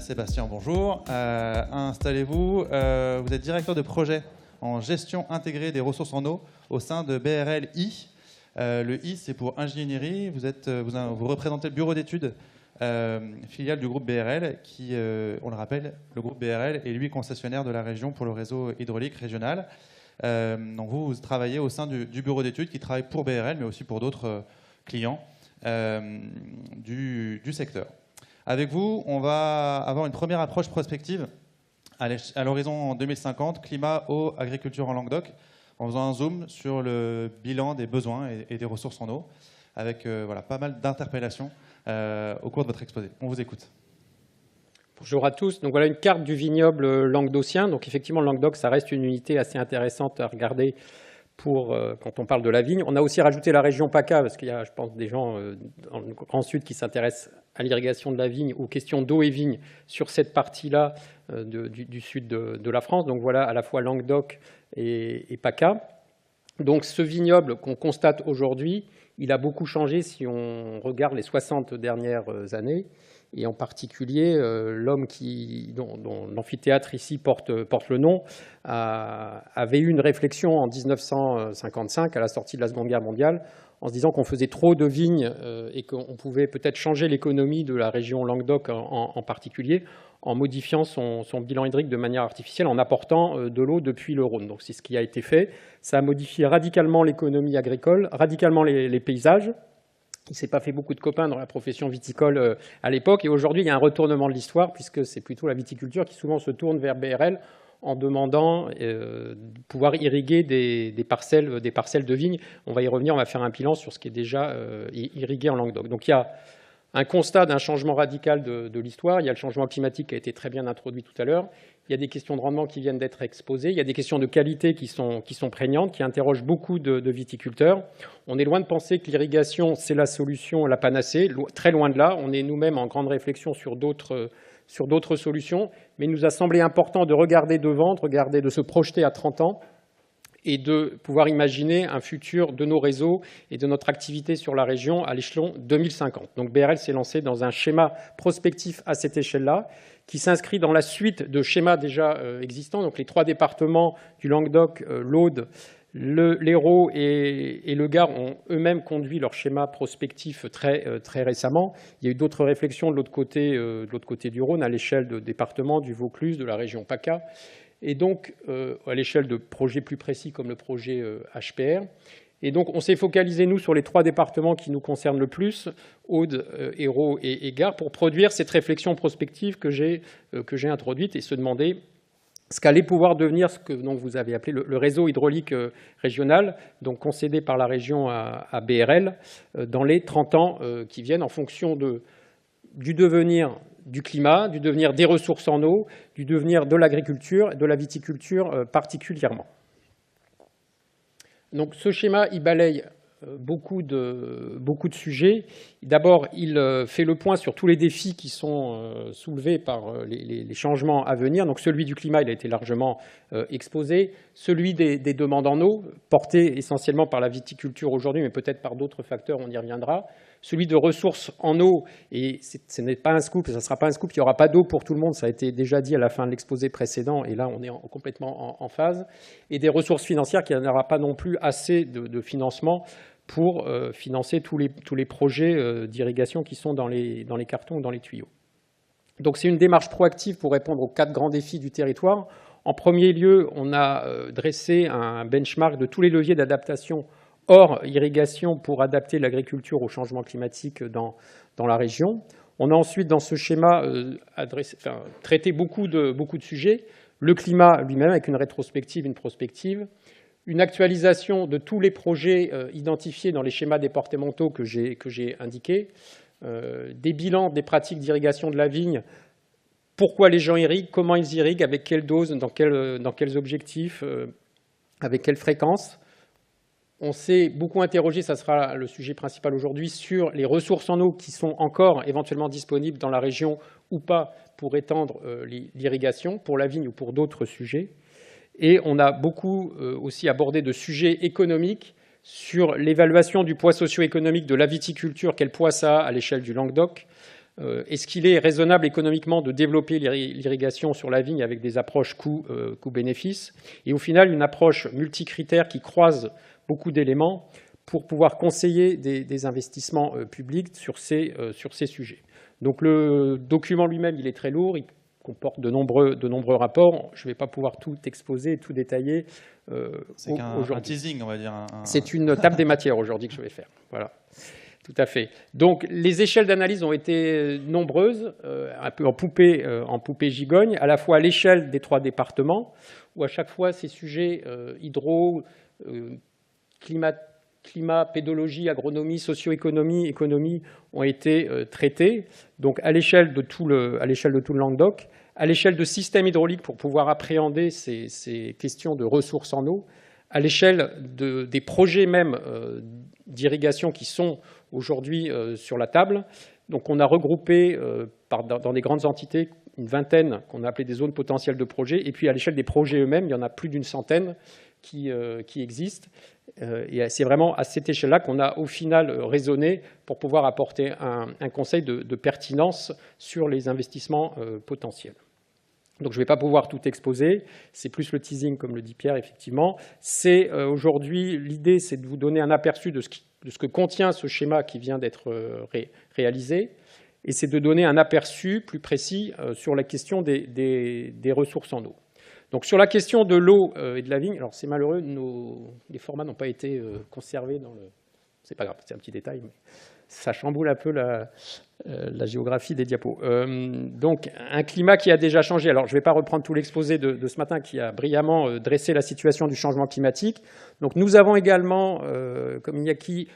Sébastien, bonjour. Installez-vous. Vous êtes directeur de projet en gestion intégrée des ressources en eau au sein de BRL I. Le I, c'est pour ingénierie. Vous représentez le bureau d'études filiale du groupe BRL, qui, on le rappelle, le groupe BRL est lui concessionnaire de la région pour le réseau hydraulique régional. Donc vous travaillez au sein du bureau d'études qui travaille pour BRL, mais aussi pour d'autres clients du secteur. Avec vous, on va avoir une première approche prospective à l'horizon 2050, climat, eau, agriculture en Languedoc, en faisant un zoom sur le bilan des besoins et des ressources en eau, avec voilà, pas mal d'interpellations au cours de votre exposé. On vous écoute. Bonjour à tous. Donc voilà une carte du vignoble languedocien. Donc effectivement, le Languedoc, ça reste une unité assez intéressante à regarder quand on parle de la vigne. On a aussi rajouté la région PACA, parce qu'il y a, je pense, des gens dans le Grand Sud qui s'intéressent à l'irrigation de la vigne, aux questions d'eau et vigne sur cette partie-là du sud de la France. Donc voilà à la fois Languedoc et PACA. Donc ce vignoble qu'on constate aujourd'hui, il a beaucoup changé si on regarde les 60 dernières années. Et en particulier, l'homme dont l'amphithéâtre ici porte le nom, avait eu une réflexion en 1955, à la sortie de la Seconde Guerre mondiale, en se disant qu'on faisait trop de vignes et qu'on pouvait peut-être changer l'économie de la région Languedoc en particulier, en modifiant son bilan hydrique de manière artificielle, en apportant de l'eau depuis le Rhône. Donc c'est ce qui a été fait. Ça a modifié radicalement l'économie agricole, radicalement les paysages. Il ne s'est pas fait beaucoup de copains dans la profession viticole à l'époque. Et aujourd'hui, il y a un retournement de l'histoire, puisque c'est plutôt la viticulture qui souvent se tourne vers BRL en demandant de pouvoir irriguer des parcelles de vignes. On va y revenir, on va faire un bilan sur ce qui est déjà irrigué en Languedoc. Donc il y a un constat d'un changement radical de l'histoire. Il y a le changement climatique qui a été très bien introduit tout à l'heure. Il y a des questions de rendement qui viennent d'être exposées. Il y a des questions de qualité qui sont prégnantes, qui interrogent beaucoup de viticulteurs. On est loin de penser que l'irrigation, c'est la solution, la panacée. Très loin de là. On est nous-mêmes en grande réflexion sur d'autres solutions. Mais il nous a semblé important de regarder devant, de se projeter à 30 ans et de pouvoir imaginer un futur de nos réseaux et de notre activité sur la région à l'échelon 2050. Donc BRL s'est lancé dans un schéma prospectif à cette échelle-là, qui s'inscrit dans la suite de schémas déjà existants. Donc les 3 départements du Languedoc, l'Aude, l'Hérault et le Gard ont eux-mêmes conduit leur schéma prospectif très récemment. Il y a eu d'autres réflexions de l'autre côté du Rhône, à l'échelle de départements, du Vaucluse, de la région PACA, et donc à l'échelle de projets plus précis comme le projet HPR. Et donc on s'est focalisé, nous, sur les 3 départements qui nous concernent le plus, Aude, Hérault et Gard, pour produire cette réflexion prospective que j'ai introduite et se demander ce qu'allait pouvoir devenir ce que donc, vous avez appelé le réseau hydraulique régional, donc concédé par la région à BRL, dans les 30 ans qui viennent, en fonction du devenir du climat, du devenir des ressources en eau, du devenir de l'agriculture et de la viticulture particulièrement. Donc ce schéma, il balaye beaucoup de sujets. D'abord, il fait le point sur tous les défis qui sont soulevés par les changements à venir. Donc celui du climat, il a été largement exposé. Celui des demandes en eau, porté essentiellement par la viticulture aujourd'hui, mais peut-être par d'autres facteurs, on y reviendra. Celui de ressources en eau, et ce n'est pas un scoop, ça ne sera pas un scoop, il n'y aura pas d'eau pour tout le monde, ça a été déjà dit à la fin de l'exposé précédent, et là on est complètement en phase. Et des ressources financières, qu'il n'y en aura pas non plus assez de financement pour financer tous les projets d'irrigation qui sont dans les cartons ou dans les tuyaux. Donc c'est une démarche proactive pour répondre aux 4 grands défis du territoire. En premier lieu, on a dressé un benchmark de tous les leviers d'adaptation hors irrigation pour adapter l'agriculture au changement climatique dans la région. On a ensuite, dans ce schéma, traité beaucoup de sujets. Le climat lui-même, avec une rétrospective, une prospective. Une actualisation de tous les projets identifiés dans les schémas départementaux que j'ai indiqués. Des bilans des pratiques d'irrigation de la vigne. Pourquoi les gens irriguent, comment ils irriguent, avec quelle dose, dans quels objectifs, avec quelle fréquence. On s'est beaucoup interrogé, ça sera le sujet principal aujourd'hui, sur les ressources en eau qui sont encore éventuellement disponibles dans la région ou pas pour étendre l'irrigation, pour la vigne ou pour d'autres sujets. Et on a beaucoup aussi abordé de sujets économiques sur l'évaluation du poids socio-économique de la viticulture, quel poids ça a à l'échelle du Languedoc, Est-ce qu'il est raisonnable économiquement de développer l'irrigation sur la vigne avec des approches coût-bénéfice et au final une approche multicritère qui croise beaucoup d'éléments pour pouvoir conseiller des investissements publics sur ces sujets. Donc le document lui-même, il est très lourd, il comporte de nombreux rapports. Je ne vais pas pouvoir tout exposer, tout détailler. C'est un teasing, on va dire. C'est une table des matières aujourd'hui que je vais faire. Voilà. Tout à fait. Donc, les échelles d'analyse ont été nombreuses, un peu en poupée gigogne, à la fois à l'échelle des 3 départements, où à chaque fois ces sujets hydro, climat, pédologie, agronomie, socio-économie, économie ont été traités. Donc, à l'échelle de tout le Languedoc, à l'échelle de systèmes hydrauliques pour pouvoir appréhender ces questions de ressources en eau, à l'échelle des projets même d'irrigation qui sont aujourd'hui sur la table. Donc on a regroupé dans des grandes entités une vingtaine qu'on a appelées des zones potentielles de projets. Et puis à l'échelle des projets eux-mêmes, il y en a plus d'une centaine qui existent. Et c'est vraiment à cette échelle-là qu'on a au final raisonné pour pouvoir apporter un conseil de pertinence sur les investissements potentiels. Donc je ne vais pas pouvoir tout exposer, c'est plus le teasing comme le dit Pierre effectivement. C'est aujourd'hui, l'idée c'est de vous donner un aperçu de ce que contient ce schéma qui vient d'être réalisé et c'est de donner un aperçu plus précis sur la question des ressources en eau. Donc sur la question de l'eau et de la vigne, alors c'est malheureux, les formats n'ont pas été conservés dans le... C'est pas grave, c'est un petit détail, mais ça chamboule un peu la géographie des diapos. Donc, un climat qui a déjà changé. Alors, je ne vais pas reprendre tout l'exposé de ce matin qui a brillamment dressé la situation du changement climatique. Donc, nous avons également, comme Iñaki,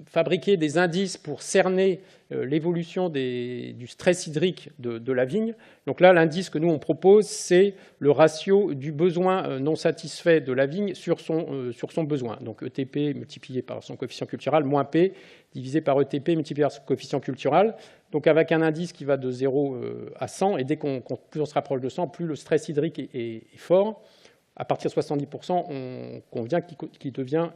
fabriqué des indices pour cerner l'évolution du stress hydrique de la vigne. Donc là, l'indice que nous, on propose, c'est le ratio du besoin non satisfait de la vigne sur son besoin. Donc, ETP multiplié par son coefficient cultural, moins P, divisé par ETP multiplié par son coefficient cultural. Donc, avec un indice qui va de 0 à 100, et plus on se rapproche de 100, plus le stress hydrique est fort. À partir de 70%, on convient qu'il devient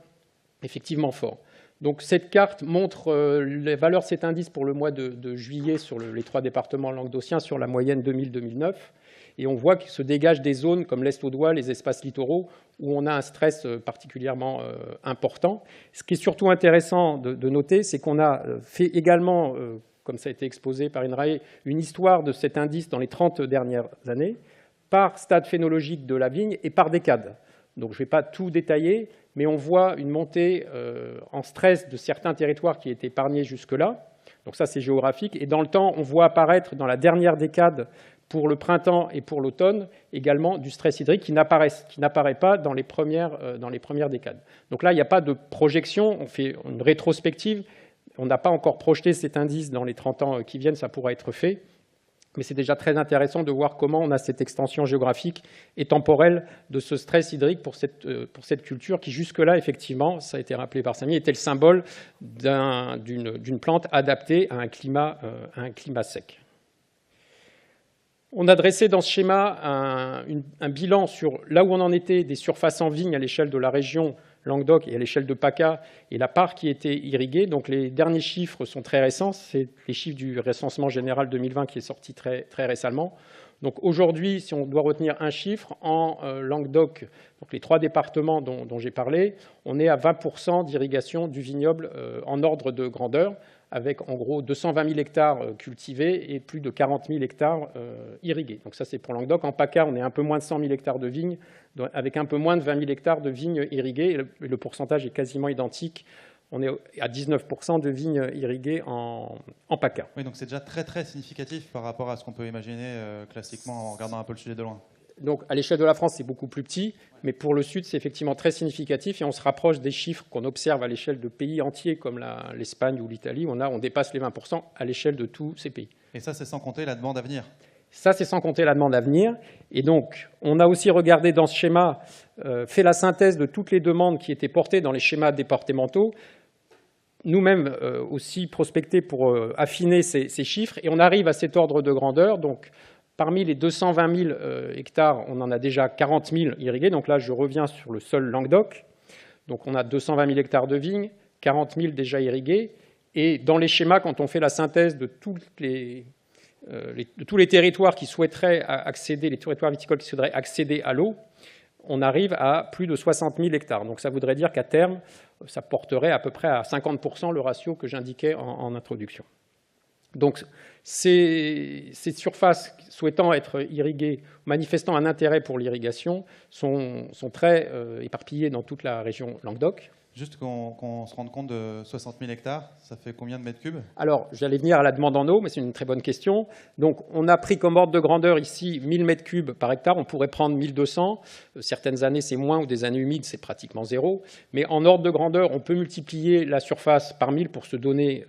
effectivement fort. Donc cette carte montre les valeurs de cet indice pour le mois de juillet sur les 3 départements languedociens sur la moyenne 2000-2009. Et on voit qu'il se dégage des zones comme l'Est audois, les espaces littoraux, où on a un stress particulièrement important. Ce qui est surtout intéressant de noter, c'est qu'on a fait également, comme ça a été exposé par INRAE, une histoire de cet indice dans les 30 dernières années, par stade phénologique de la vigne et par décade. Donc je ne vais pas tout détailler, mais on voit une montée en stress de certains territoires qui étaient épargnés jusque-là. Donc ça, c'est géographique. Et dans le temps, on voit apparaître dans la dernière décade, pour le printemps et pour l'automne, également du stress hydrique qui n'apparaît pas dans les premières décades. Donc là, il n'y a pas de projection, on fait une rétrospective. On n'a pas encore projeté cet indice dans les 30 ans qui viennent, ça pourra être fait. Mais c'est déjà très intéressant de voir comment on a cette extension géographique et temporelle de ce stress hydrique pour cette culture qui, jusque-là, effectivement, ça a été rappelé par Samy, était le symbole d'une plante adaptée à un climat sec. On a dressé dans ce schéma un bilan sur là où on en était des surfaces en vigne à l'échelle de la région Languedoc et à l'échelle de PACA et la part qui était irriguée. Donc les derniers chiffres sont très récents, c'est les chiffres du recensement général 2020 qui est sorti très, très récemment. Donc aujourd'hui, si on doit retenir un chiffre, en Languedoc, donc les 3 départements dont j'ai parlé, on est à 20% d'irrigation du vignoble en ordre de grandeur, avec en gros 220 000 hectares cultivés et plus de 40 000 hectares irrigués. Donc ça, c'est pour Languedoc. En PACA, on est un peu moins de 100 000 hectares de vignes, avec un peu moins de 20 000 hectares de vignes irriguées. Et le pourcentage est quasiment identique. On est à 19% de vignes irriguées en PACA. Oui, donc c'est déjà très, très significatif par rapport à ce qu'on peut imaginer classiquement en regardant un peu le sujet de loin. Donc, à l'échelle de la France, c'est beaucoup plus petit, mais pour le Sud, c'est effectivement très significatif et on se rapproche des chiffres qu'on observe à l'échelle de pays entiers comme l'Espagne ou l'Italie, où on dépasse les 20% à l'échelle de tous ces pays. Et ça, c'est sans compter la demande à venir. Ça, c'est sans compter la demande à venir. Et donc, on a aussi regardé dans ce schéma, fait la synthèse de toutes les demandes qui étaient portées dans les schémas départementaux, nous-mêmes aussi prospectés pour affiner ces chiffres, et on arrive à cet ordre de grandeur. Donc, parmi les 220 000 hectares, on en a déjà 40 000 irrigués. Donc là, je reviens sur le seul Languedoc. Donc on a 220 000 hectares de vignes, 40 000 déjà irrigués. Et dans les schémas, quand on fait la synthèse de tous les territoires qui souhaiteraient accéder, les territoires viticoles qui souhaiteraient accéder à l'eau, on arrive à plus de 60 000 hectares. Donc ça voudrait dire qu'à terme, ça porterait à peu près à 50% le ratio que j'indiquais en introduction. Donc ces surfaces souhaitant être irriguées, manifestant un intérêt pour l'irrigation, sont très éparpillées dans toute la région Languedoc. Juste qu'on se rende compte de 60 000 hectares, ça fait combien de mètres cubes? Alors, j'allais venir à la demande en eau, mais c'est une très bonne question. Donc, on a pris comme ordre de grandeur ici 1000 mètres cubes par hectare. On pourrait prendre 1200. Certaines années, c'est moins, ou des années humides, c'est pratiquement zéro. Mais en ordre de grandeur, on peut multiplier la surface par 1000 pour se donner,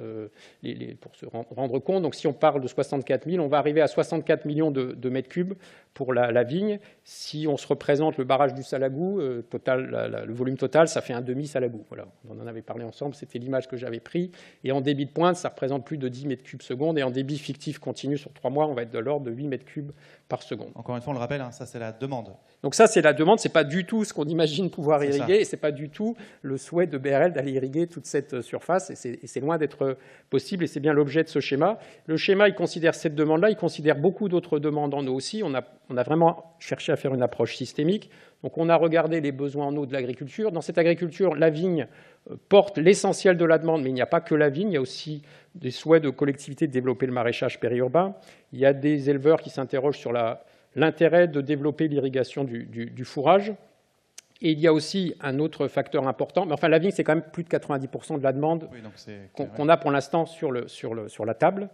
pour se rendre compte. Donc, si on parle de 64 000, on va arriver à 64 millions de mètres cubes pour la vigne. Si on se représente le barrage du Salagou, le volume total, ça fait un demi-Salagou. Voilà, on en avait parlé ensemble, c'était l'image que j'avais prise. Et en débit de pointe, ça représente plus de 10 mètres cubes seconde. Et en débit fictif continu sur 3 mois, on va être de l'ordre de 8 mètres cubes par seconde. Encore une fois, on le rappelle, hein, ça c'est la demande. Donc ça, c'est la demande. Ce n'est pas du tout ce qu'on imagine pouvoir irriguer. Et ce n'est pas du tout le souhait de BRL d'aller irriguer toute cette surface. Et c'est loin d'être possible. Et c'est bien l'objet de ce schéma. Le schéma, il considère cette demande-là. Il considère beaucoup d'autres demandes en eau aussi. On a vraiment cherché à faire une approche systémique. Donc on a regardé les besoins en eau de l'agriculture. Dans cette agriculture, la vigne porte l'essentiel de la demande, mais il n'y a pas que la vigne, il y a aussi des souhaits de collectivités de développer le maraîchage périurbain. Il y a des éleveurs qui s'interrogent sur l'intérêt de développer l'irrigation du fourrage. Et il y a aussi un autre facteur important, mais enfin la vigne, c'est quand même plus de 90% de la demande qu'on a pour l'instant sur la table.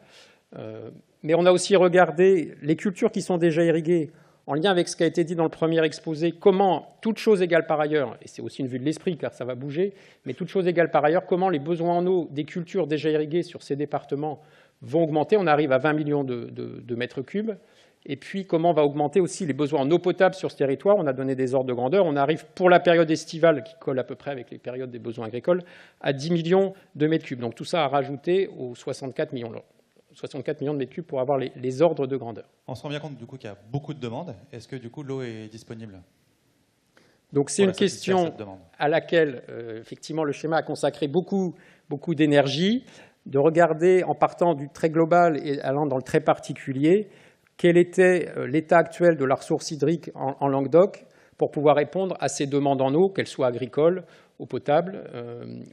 Mais on a aussi regardé les cultures qui sont déjà irriguées, en lien avec ce qui a été dit dans le premier exposé, comment, toutes choses égales par ailleurs, et c'est aussi une vue de l'esprit car ça va bouger, mais toutes choses égales par ailleurs, comment les besoins en eau des cultures déjà irriguées sur ces départements vont augmenter. On arrive à 20 millions de mètres cubes. Et puis, comment va augmenter aussi les besoins en eau potable sur ce territoire. On a donné des ordres de grandeur. On arrive, pour la période estivale, qui colle à peu près avec les périodes des besoins agricoles, à 10 millions de mètres cubes. Donc tout ça a rajouté aux 64 millions là. 64 millions de mètres cubes pour avoir les ordres de grandeur. On se rend bien compte du coup qu'il y a beaucoup de demandes. Est-ce que du coup l'eau est disponible? Donc c'est une question à laquelle effectivement le schéma a consacré beaucoup d'énergie, de regarder en partant du très global et allant dans le très particulier quel était l'état actuel de la ressource hydrique en Languedoc pour pouvoir répondre à ces demandes en eau, qu'elles soient agricoles, eau potable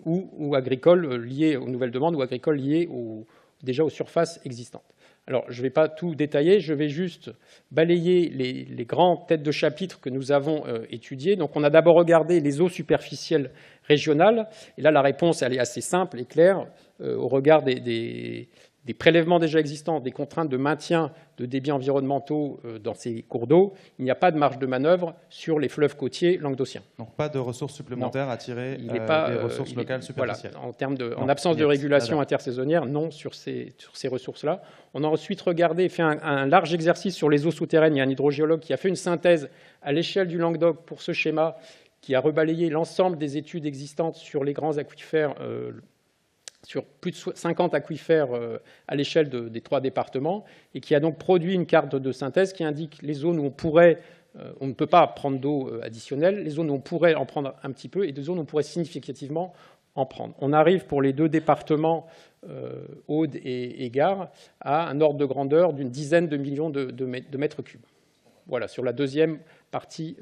ou agricoles liées aux nouvelles demandes ou agricoles liées déjà aux surfaces existantes. Alors, je ne vais pas tout détailler, je vais juste balayer les grandes têtes de chapitre que nous avons étudiées. Donc, on a d'abord regardé les eaux superficielles régionales. Et là, la réponse, elle est assez simple et claire au regard des prélèvements déjà existants, des contraintes de maintien de débits environnementaux dans ces cours d'eau. Il n'y a pas de marge de manœuvre sur les fleuves côtiers languedociens. Donc pas de ressources supplémentaires à tirer des ressources locales superficielles. Voilà, en absence de régulation intersaisonnière, non sur ces ressources-là. On a ensuite regardé, fait un large exercice sur les eaux souterraines. Il y a un hydrogéologue qui a fait une synthèse à l'échelle du Languedoc pour ce schéma, qui a rebalayé l'ensemble des études existantes sur les grands aquifères, sur plus de 50 aquifères à l'échelle des 3 départements, et qui a donc produit une carte de synthèse qui indique les zones où on ne peut pas prendre d'eau additionnelle, les zones où on pourrait en prendre un petit peu, et des zones où on pourrait significativement en prendre. On arrive pour les 2 départements, Aude et Gard, à un ordre de grandeur d'une dizaine de millions de mètres cubes. Voilà, sur la deuxième partie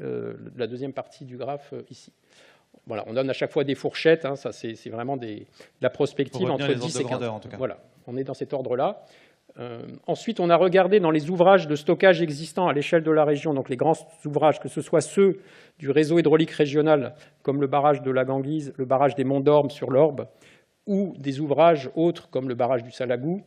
du graphe ici. Voilà, on donne à chaque fois des fourchettes, hein, ça c'est vraiment de la prospective entre 10 et 15. En tout cas. Voilà, on est dans cet ordre-là. Ensuite, on a regardé dans les ouvrages de stockage existants à l'échelle de la région, donc les grands ouvrages, que ce soit ceux du réseau hydraulique régional, comme le barrage de la Ganguise, le barrage des Monts d'Orme sur l'Orbe, ou des ouvrages autres comme le barrage du Salagou,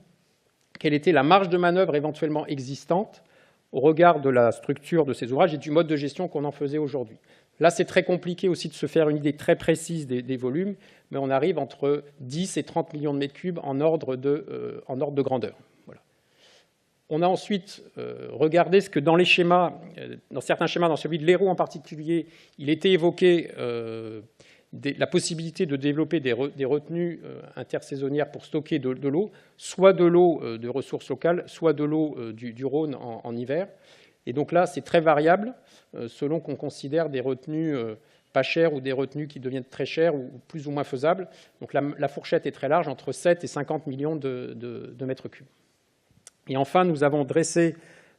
quelle était la marge de manœuvre éventuellement existante au regard de la structure de ces ouvrages et du mode de gestion qu'on en faisait aujourd'hui. Là, c'est très compliqué aussi de se faire une idée très précise des volumes, mais on arrive entre 10 et 30 millions de mètres cubes en ordre de grandeur. Voilà. On a ensuite regardé ce que dans les schémas, dans certains schémas, dans celui de l'Hérault en particulier, il était évoqué la possibilité de développer des retenues intersaisonnières pour stocker de l'eau, soit de l'eau de ressources locales, soit de l'eau du Rhône en hiver. Et donc là, c'est très variable selon qu'on considère des retenues pas chères ou des retenues qui deviennent très chères ou plus ou moins faisables. Donc la fourchette est très large, entre 7 et 50 millions de mètres cubes. Et enfin, nous avons dressé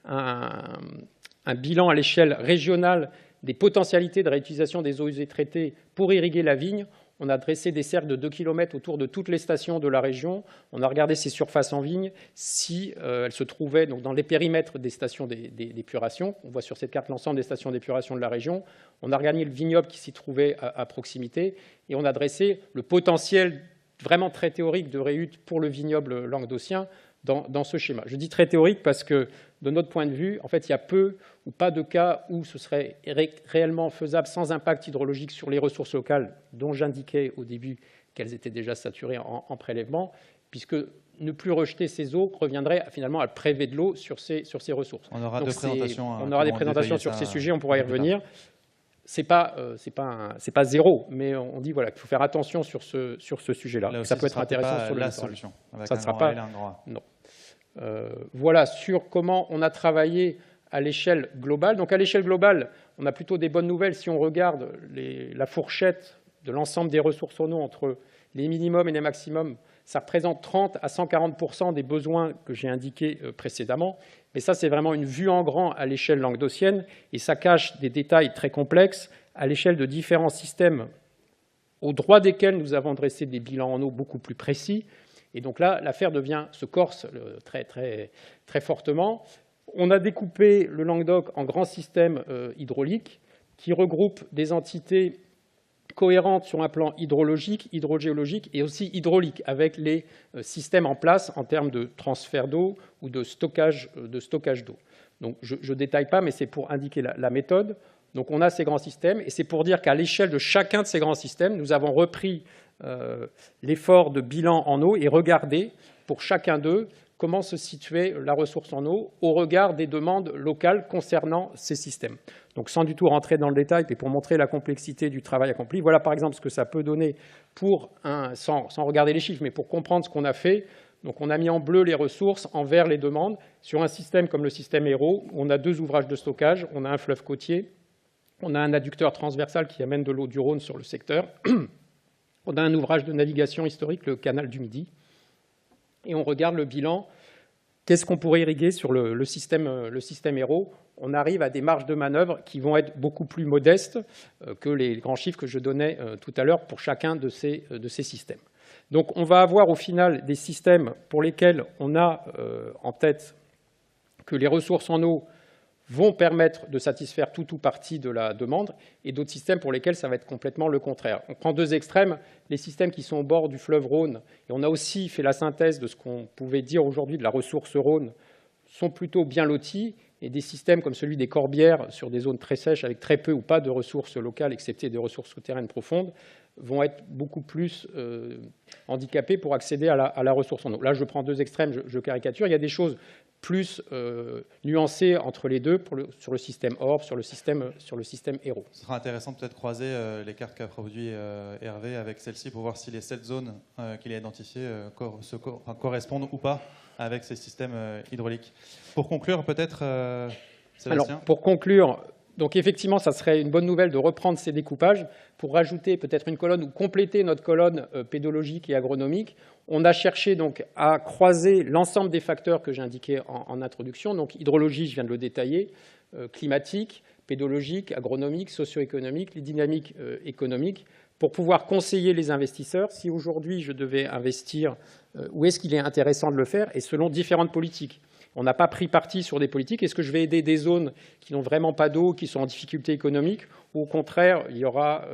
un bilan à l'échelle régionale des potentialités de réutilisation des eaux usées traitées pour irriguer la vigne. On a dressé des cercles de 2 km autour de toutes les stations de la région. On a regardé ces surfaces en vigne, si elles se trouvaient donc, dans les périmètres des stations d'épuration. On voit sur cette carte l'ensemble des stations d'épuration de la région. On a regardé le vignoble qui s'y trouvait à proximité. Et on a dressé le potentiel vraiment très théorique de réhute pour le vignoble languedocien dans ce schéma. Je dis très théorique parce que, de notre point de vue, en fait, il y a peu ou pas de cas où ce serait réellement faisable sans impact hydrologique sur les ressources locales, dont j'indiquais au début qu'elles étaient déjà saturées en prélèvement, puisque ne plus rejeter ces eaux reviendrait finalement à prélever de l'eau sur ces ressources. On aura des présentations sur ces sujets, on pourra y revenir. C'est pas zéro, mais on dit voilà, qu'il faut faire attention sur ce sujet-là. Ça peut être intéressant sur la solution. Ça ne sera pas. Non. Voilà sur comment on a travaillé à l'échelle globale. Donc à l'échelle globale, on a plutôt des bonnes nouvelles si on regarde la fourchette de l'ensemble des ressources en eau entre les minimums et les maximums. Ça représente 30 à 140% des besoins que j'ai indiqués précédemment. Mais ça, c'est vraiment une vue en grand à l'échelle languedocienne et ça cache des détails très complexes à l'échelle de différents systèmes au droit desquels nous avons dressé des bilans en eau beaucoup plus précis. Et donc là, l'affaire se corse très, très, très fortement. On a découpé le Languedoc en grands systèmes hydrauliques qui regroupent des entités cohérentes sur un plan hydrologique, hydrogéologique et aussi hydraulique, avec les systèmes en place en termes de transfert d'eau ou de stockage d'eau. Donc je ne détaille pas, mais c'est pour indiquer la méthode. Donc on a ces grands systèmes, et c'est pour dire qu'à l'échelle de chacun de ces grands systèmes, nous avons repris l'effort de bilan en eau et regardé pour chacun d'eux comment se situait la ressource en eau au regard des demandes locales concernant ces systèmes. Donc sans du tout rentrer dans le détail, mais pour montrer la complexité du travail accompli, voilà par exemple ce que ça peut donner sans regarder les chiffres, mais pour comprendre ce qu'on a fait. Donc on a mis en bleu les ressources, en vert les demandes. Sur un système comme le système Hérault, on a 2 ouvrages de stockage, on a un fleuve côtier, on a un adducteur transversal qui amène de l'eau du Rhône sur le secteur, on a un ouvrage de navigation historique, le canal du Midi, et on regarde le bilan. Qu'est-ce qu'on pourrait irriguer sur le système Hérault? On arrive à des marges de manœuvre qui vont être beaucoup plus modestes que les grands chiffres que je donnais tout à l'heure pour chacun de ces systèmes. Donc on va avoir au final des systèmes pour lesquels on a en tête que les ressources en eau vont permettre de satisfaire tout ou partie de la demande, et d'autres systèmes pour lesquels ça va être complètement le contraire. On prend 2 extrêmes, les systèmes qui sont au bord du fleuve Rhône, et on a aussi fait la synthèse de ce qu'on pouvait dire aujourd'hui de la ressource Rhône, sont plutôt bien lotis, et des systèmes comme celui des Corbières, sur des zones très sèches, avec très peu ou pas de ressources locales, excepté des ressources souterraines profondes, vont être beaucoup plus handicapés pour accéder à la ressource en eau. Là, je prends 2 extrêmes, je caricature. Il y a des choses plus nuancées entre les deux sur le système Orbe, sur le système Hérault. Ce sera intéressant peut-être croiser les cartes qu'a produit Hervé avec celle-ci pour voir si les 7 zones qu'il a identifiées correspondent ou pas avec ces systèmes hydrauliques. Pour conclure, peut-être, Sébastien. Alors, pour conclure, donc effectivement, ça serait une bonne nouvelle de reprendre ces découpages pour rajouter peut-être une colonne ou compléter notre colonne pédologique et agronomique. On a cherché donc à croiser l'ensemble des facteurs que j'ai indiqués en introduction. Donc hydrologie, je viens de le détailler, climatique, pédologique, agronomique, socio-économique, les dynamiques économiques, pour pouvoir conseiller les investisseurs. Si aujourd'hui je devais investir, où est-ce qu'il est intéressant de le faire, et selon différentes politiques. On n'a pas pris parti sur des politiques. Est-ce que je vais aider des zones qui n'ont vraiment pas d'eau, qui sont en difficulté économique, ou au contraire, il y aura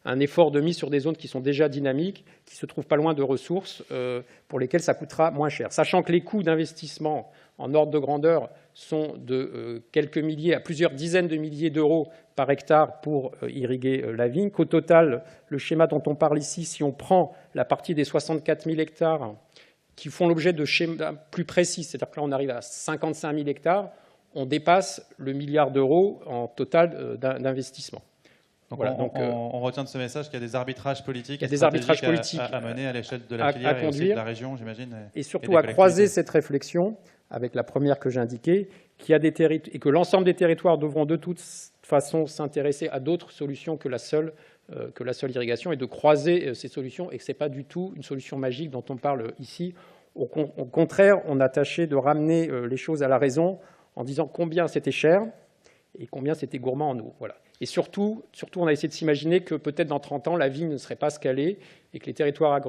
un effort de mise sur des zones qui sont déjà dynamiques, qui se trouvent pas loin de ressources, pour lesquelles ça coûtera moins cher. Sachant que les coûts d'investissement en ordre de grandeur sont de quelques milliers à plusieurs dizaines de milliers d'euros par hectare pour irriguer la vigne, qu'au total, le schéma dont on parle ici, si on prend la partie des 64 000 hectares qui font l'objet de schémas plus précis, c'est-à-dire que là on arrive à 55 000 hectares, on dépasse le milliard d'euros en total d'investissement. Donc, voilà, on retient de ce message qu'il y a des arbitrages politiques, à mener à l'échelle de la filière et aussi de la région, j'imagine. Et surtout à croiser cette réflexion avec la première que j'ai indiquée, et que l'ensemble des territoires devront de toute façon s'intéresser à d'autres solutions que la seule irrigation et de croiser ces solutions, et que ce n'est pas du tout une solution magique dont on parle ici. Au contraire, on a tâché de ramener les choses à la raison en disant combien c'était cher et combien c'était gourmand en eau. Voilà. Et surtout, on a essayé de s'imaginer que peut-être dans 30 ans, la vigne ne serait pas ce qu'elle est et que les territoires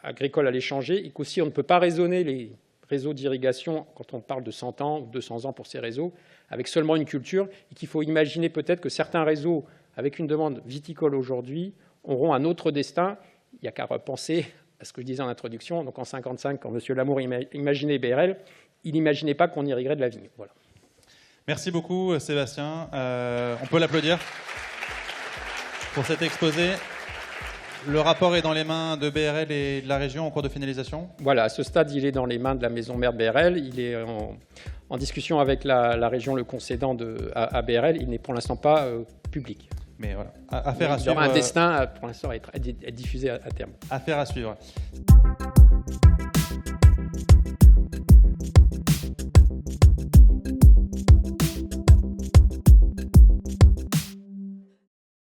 agricoles allaient changer, et qu'aussi on ne peut pas raisonner les réseaux d'irrigation quand on parle de 100 ans ou 200 ans pour ces réseaux avec seulement une culture, et qu'il faut imaginer peut-être que certains réseaux avec une demande viticole aujourd'hui auront un autre destin. Il n'y a qu'à repenser à ce que je disais en introduction. Donc en 1955, quand M. Lamour imaginait BRL, il n'imaginait pas qu'on irriguerait de la vigne. Voilà. Merci beaucoup, Sébastien. On peut l'applaudir pour cet exposé. Le rapport est dans les mains de BRL et de la région en cours de finalisation. Voilà, à ce stade, il est dans les mains de la maison mère BRL. Il est en discussion avec la région le concédant à BRL. Il n'est pour l'instant pas public. Mais voilà, affaire à il suivre. aura un destin, pour l'instant, à être diffusé à terme. Affaire à suivre.